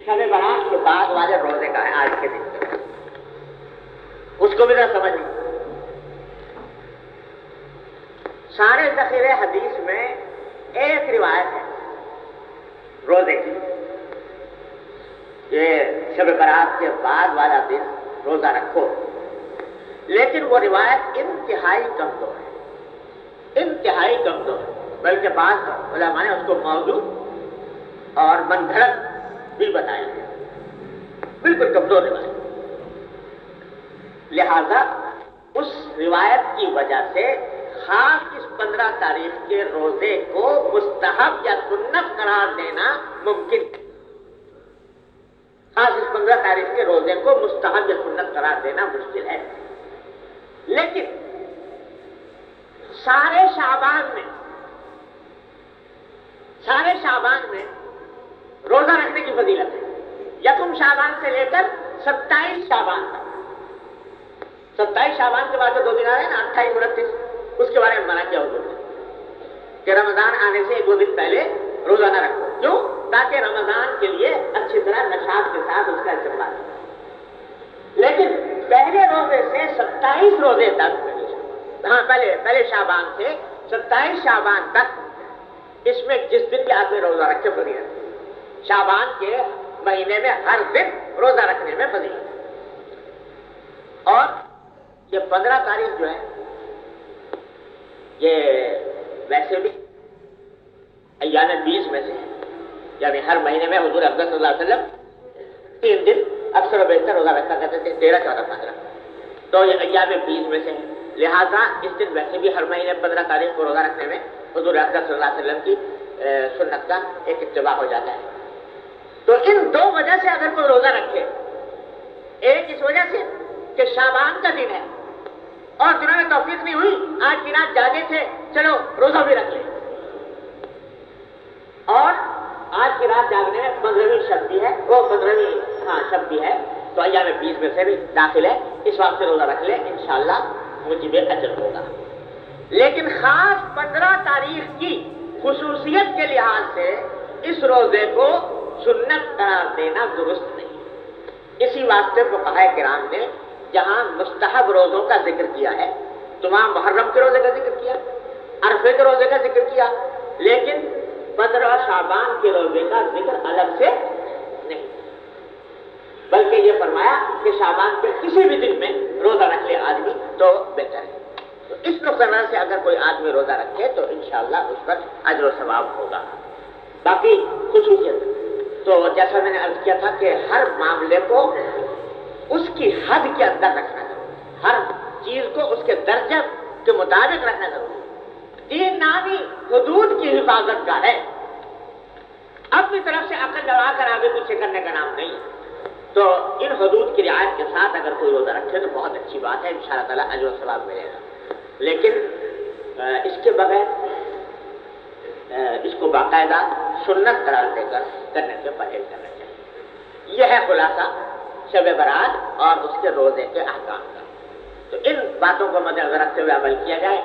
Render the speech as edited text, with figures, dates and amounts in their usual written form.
شب برات کے بعد والے روزے کا ہے آج کے دن کا، اس کو بھی ذرا سمجھ لیں۔ سارے ذخیرے حدیث میں ایک روایت ہے روزے کی، یہ شب برات کے بعد والا دن روزہ رکھو، لیکن وہ روایت انتہائی کمزور ہے، انتہائی کمزور ہے، بلکہ بعض علماء نے اس کو موضوع اور من گھڑت بھی بتایا ہے، بالکل کمزور روایت۔ لہذا اس روایت کی وجہ سے خاص اس 15 تاریخ کے روزے کو مستحب یا سنت قرار دینا ممکن ہے، خاص اس 15 تاریخ کے روزے کو مستحب یا سنت قرار دینا مشکل ہے، لیکن سارے شعبان میں روزہ رکھنے کی فضیلت ہے، یکم شعبان سے لے کر 27 شعبان تک۔ 27 شعبان کے بعد جو 2 دن آ رہے ہیں نا، 28 29، اس کے بارے میں منع کیا حضور نے کہ رمضان آنے سے 1-2 دن پہلے روزہ نہ رکھو، کیوں؟ تاکہ رمضان کے لیے اچھی طرح نشاط کے ساتھ اس کا استعمال ہو۔ لیکن پہلے روزے سے 27 روزے تک، ہاں پہلے شعبان سے 27 شعبان تک، اس میں جس دن کے آدمی روزہ رکھے فضیلت ہے، شعبان کے مہینے میں ہر دن روزہ رکھنے میں فضیلت ہے۔ اور یہ 15 تاریخ جو ہے یہ ویسے بھی ایام 20 میں سے ہے، یعنی ہر مہینے میں حضور اقدس صلی اللہ علیہ وسلم 3 دن اکثر و بیشتر روزہ رکھا کرتے تھے، 13 14 15، تو یہ ایام 20 میں سے ہے، لہذا اس دن ویسے بھی ہر مہینے 15 تاریخ کو روزہ رکھنے میں حضور اقدس صلی اللہ علیہ وسلم کی سنت کا ایک اتباع ہو جاتا ہے۔ تو ان 2 وجہ سے اگر کوئی روزہ رکھے، ایک اس وجہ سے کہ شعبان کا دن ہے اور جنہوں نے توفیق نہیں ہوئی آج کی رات جاگے تھے چلو روزہ بھی رکھ لیں، اور آج کی رات جاگنے میں 15ویں شب بھی ہے، وہ 15ویں شب بھی ہے، تو ایام 20 میں سے بھی داخل ہے، اس واسطے روزہ رکھ لیں، انشاءاللہ موجب اجر ہوگا۔ لیکن خاص 15 تاریخ کی خصوصیت کے لحاظ سے اس روزے کو سنت قرار دینا درست نہیں، اسی واسطے فقہاء کرام نے جہاں مستحب روزوں کا ذکر کیا ہے، تو وہاں محرم کے روزے کا ذکر کیا، عرفے کے روزے کا ذکر کیا، لیکن 15 شعبان کے روزے کا ذکر الگ سے نہیں، بلکہ یہ فرمایا کہ شعبان کے کسی بھی دن میں روزہ رکھ لے آدمی تو بہتر ہے۔ تو اس نقطہ نظر سے اگر کوئی آدمی روزہ رکھے تو انشاءاللہ اس پر اجر و ثواب ہوگا۔ باقی خصوصیت تو جیسا میں نے عرض کیا تھا کہ ہر معاملے کو اس کی حد کے اندر رکھنا ضروری، ہر چیز کو اس کے درجے کے مطابق رکھنا ضروری۔ دین نامی حدود کی حفاظت کا ہے، اپنی طرف سے عقل لڑا کر آگے پیچھے کرنے کا نام نہیں، تو ان حدود کی رعایت کے ساتھ اگر کوئی روزہ رکھے تو بہت اچھی بات ہے، انشاءاللہ تعالیٰ اجر و ثواب ملے گا۔ لیکن اس کے بغیر اس کو باقاعدہ سنت قرار دے کر کرنے سے پرہیز کرنا چاہیے۔ یہ ہے خلاصہ شب برات اور اس کے روزے کے احکام کا۔ تو ان باتوں کو مد نظر رکھتے ہوئے عمل کیا جائے